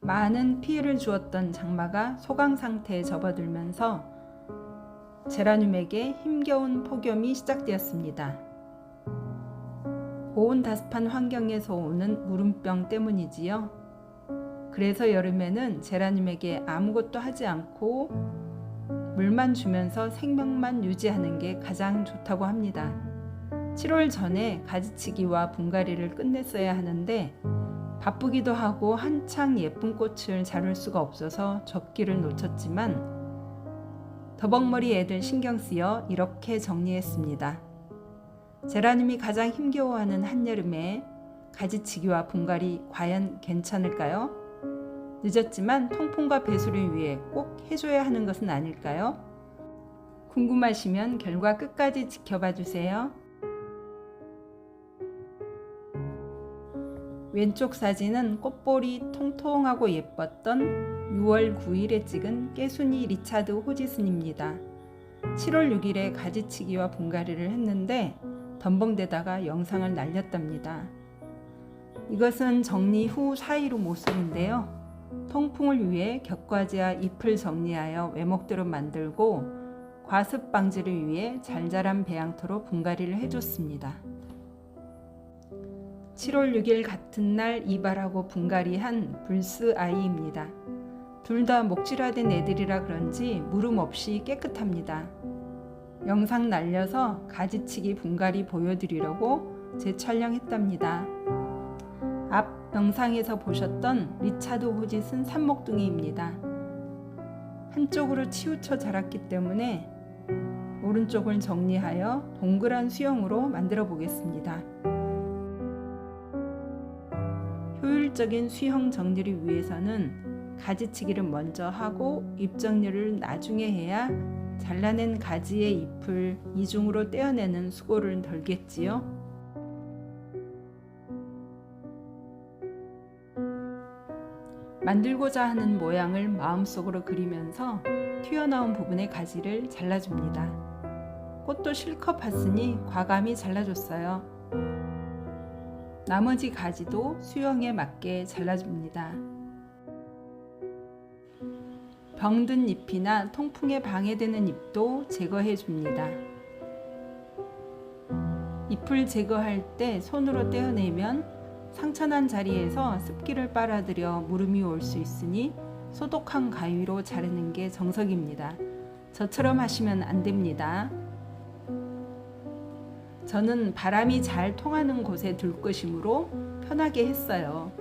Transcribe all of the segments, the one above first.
많은 피해를 주었던 장마가 소강 상태에 접어들면서 제라늄에게 힘겨운 폭염이 시작되었습니다. 고온다습한 환경에서 오는 무름병 때문이지요. 그래서 여름에는 제라늄에게 아무것도 하지 않고 물만 주면서 생명만 유지하는 게 가장 좋다고 합니다. 7월 전에 가지치기와 분갈이를 끝냈어야 하는데 바쁘기도 하고 한창 예쁜 꽃을 자를 수가 없어서 접기를 놓쳤지만 더벅머리 애들 신경 쓰여 이렇게 정리했습니다. 제라늄이 가장 힘겨워하는 한여름에 가지치기와 분갈이 과연 괜찮을까요? 늦었지만 통풍과 배수를 위해 꼭 해줘야 하는 것은 아닐까요? 궁금하시면 결과 끝까지 지켜봐 주세요. 왼쪽 사진은 꽃볼이 통통하고 예뻤던 6월 9일에 찍은 깨순이 리차드 호지슨입니다. 7월 6일에 가지치기와 분갈이를 했는데 덤벙대다가 영상을 날렸답니다. 이것은 정리 후 사이로 모습인데요. 통풍을 위해 격과지와 잎을 정리하여 외목대로 만들고 과습 방지를 위해 잘 자란 배양토로 분갈이를 해줬습니다. 7월 6일 같은 날 이발하고 분갈이한 불스 아이입니다. 둘 다 목질화된 애들이라 그런지 무름 없이 깨끗합니다. 영상 날려서 가지치기 분갈이 보여드리려고 재촬영했답니다. 앞 영상에서 보셨던 리차드 호짓은 삽목둥이입니다. 한쪽으로 치우쳐 자랐기 때문에 오른쪽을 정리하여 동그란 수영으로 만들어 보겠습니다. 효율적인 수형 정리를 위해서는 가지치기를 먼저 하고 잎 정리를 나중에 해야 잘라낸 가지의 잎을 이중으로 떼어내는 수고를 덜겠지요. 만들고자 하는 모양을 마음속으로 그리면서 튀어나온 부분의 가지를 잘라줍니다. 꽃도 실컷 봤으니 과감히 잘라줬어요. 나머지 가지도 수형에 맞게 잘라줍니다. 병든 잎이나 통풍에 방해되는 잎도 제거해줍니다. 잎을 제거할 때 손으로 떼어내면 상처난 자리에서 습기를 빨아들여 무름이 올 수 있으니 소독한 가위로 자르는 게 정석입니다. 저처럼 하시면 안 됩니다. 저는 바람이 잘 통하는 곳에 둘 것이므로 편하게 했어요.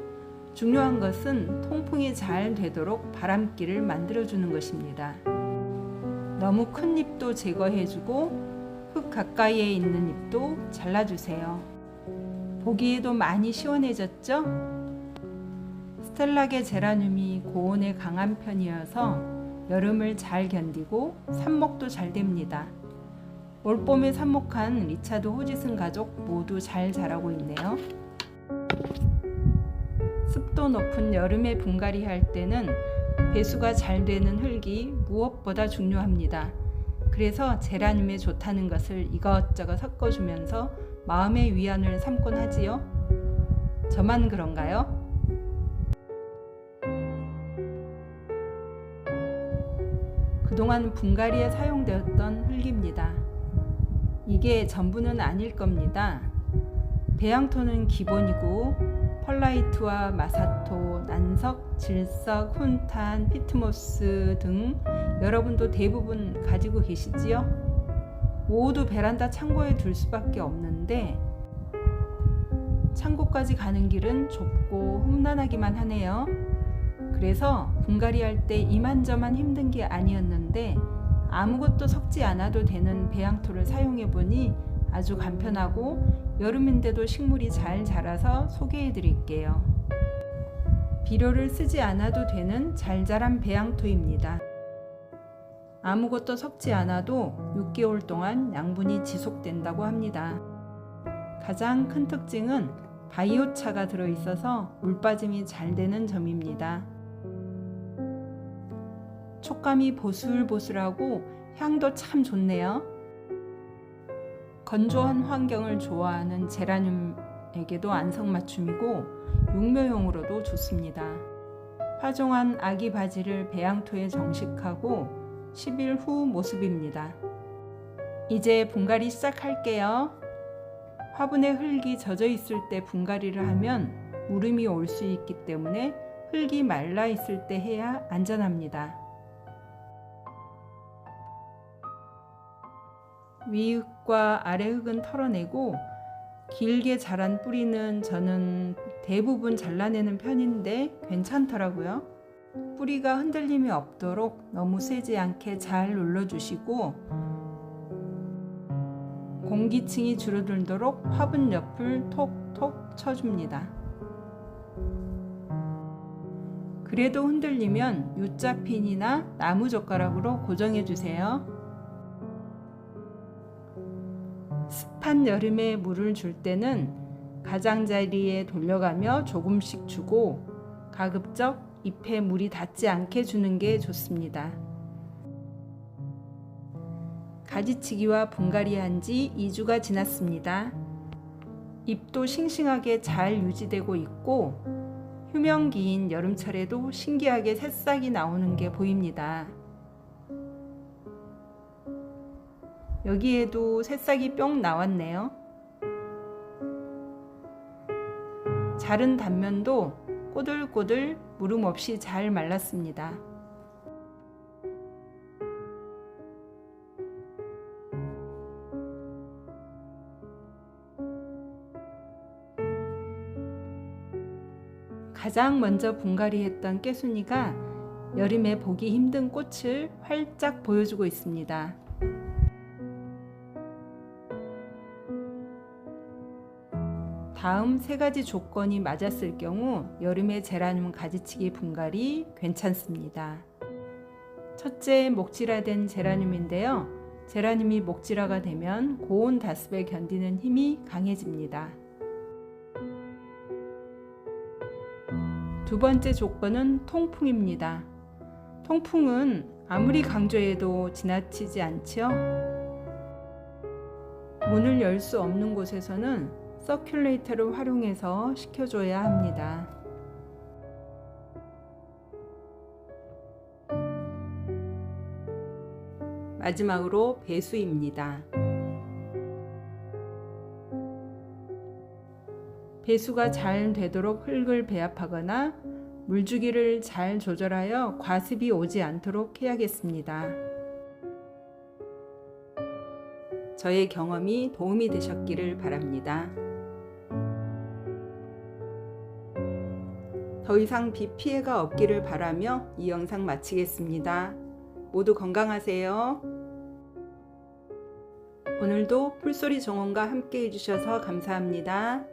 중요한 것은 통풍이 잘 되도록 바람길을 만들어주는 것입니다. 너무 큰 잎도 제거해주고 흙 가까이에 있는 잎도 잘라주세요. 보기에도 많이 시원해졌죠? 스텔라게 제라늄이 고온에 강한 편이어서 여름을 잘 견디고 삽목도 잘 됩니다. 올봄에 삽목한 리차드 호지슨 가족 모두 잘 자라고 있네요. 습도 높은 여름에 분갈이 할 때는 배수가 잘 되는 흙이 무엇보다 중요합니다. 그래서 제라늄에 좋다는 것을 이것저것 섞어주면서 마음의 위안을 삼곤 하지요. 저만 그런가요? 그동안 분갈이에 사용되었던 흙입니다. 이게 전부는 아닐 겁니다. 배양토는 기본이고 펄라이트와 마사토, 난석, 질석, 훈탄, 피트모스 등 여러분도 대부분 가지고 계시지요? 모두 베란다 창고에 둘 수밖에 없는데 창고까지 가는 길은 좁고 험난하기만 하네요. 그래서 분갈이 할 때 이만저만 힘든 게 아니었는데 아무것도 섞지 않아도 되는 배양토를 사용해 보니 아주 간편하고 여름인데도 식물이 잘 자라서 소개해 드릴게요. 비료를 쓰지 않아도 되는 잘 자란 배양토입니다. 아무것도 섞지 않아도 6개월 동안 양분이 지속된다고 합니다. 가장 큰 특징은 바이오차가 들어있어서 물빠짐이 잘 되는 점입니다. 촉감이 보슬보슬하고 향도 참 좋네요. 건조한 환경을 좋아하는 제라늄에게도 안성맞춤이고 육묘용으로도 좋습니다. 파종한 아기 바지를 배양토에 정식하고 10일 후 모습입니다. 이제 분갈이 시작할게요. 화분에 흙이 젖어 있을 때 분갈이를 하면 물음이 올 수 있기 때문에 흙이 말라 있을 때 해야 안전합니다. 위 흙과 아래 흙은 털어내고 길게 자란 뿌리는 저는 대부분 잘라내는 편인데 괜찮더라고요. 뿌리가 흔들림이 없도록 너무 세지 않게 잘 눌러주시고 공기층이 줄어들도록 화분 옆을 톡톡 쳐줍니다. 그래도 흔들리면 U자핀이나 나무젓가락으로 고정해주세요. 습한 여름에 물을 줄 때는 가장자리에 돌려가며 조금씩 주고 가급적 잎에 물이 닿지 않게 주는 게 좋습니다. 가지치기와 분갈이한 지 2주가 지났습니다. 잎도 싱싱하게 잘 유지되고 있고 휴명기인 여름철에도 신기하게 새싹이 나오는 게 보입니다. 여기에도 새싹이 뿅 나왔네요. 자른 단면도 꼬들꼬들 물음 없이 잘 말랐습니다. 가장 먼저 분갈이했던 깨순이가 여름에 보기 힘든 꽃을 활짝 보여주고 있습니다. 다음 3가지 조건이 맞았을 경우 여름에 제라늄 가지치기 분갈이 괜찮습니다. 첫째, 목질화된 제라늄인데요. 제라늄이 목질화가 되면 고온 다습에 견디는 힘이 강해집니다. 두 번째 조건은 통풍입니다. 통풍은 아무리 강조해도 지나치지 않지요. 문을 열 수 없는 곳에서는 서큘레이터를 활용해서 식혀줘야 합니다. 마지막으로 배수입니다. 배수가 잘 되도록 흙을 배합하거나 물주기를 잘 조절하여 과습이 오지 않도록 해야겠습니다. 저의 경험이 도움이 되셨기를 바랍니다. 더 이상 비 피해가 없기를 바라며 이 영상 마치겠습니다. 모두 건강하세요. 오늘도 풀소리 정원과 함께 해주셔서 감사합니다.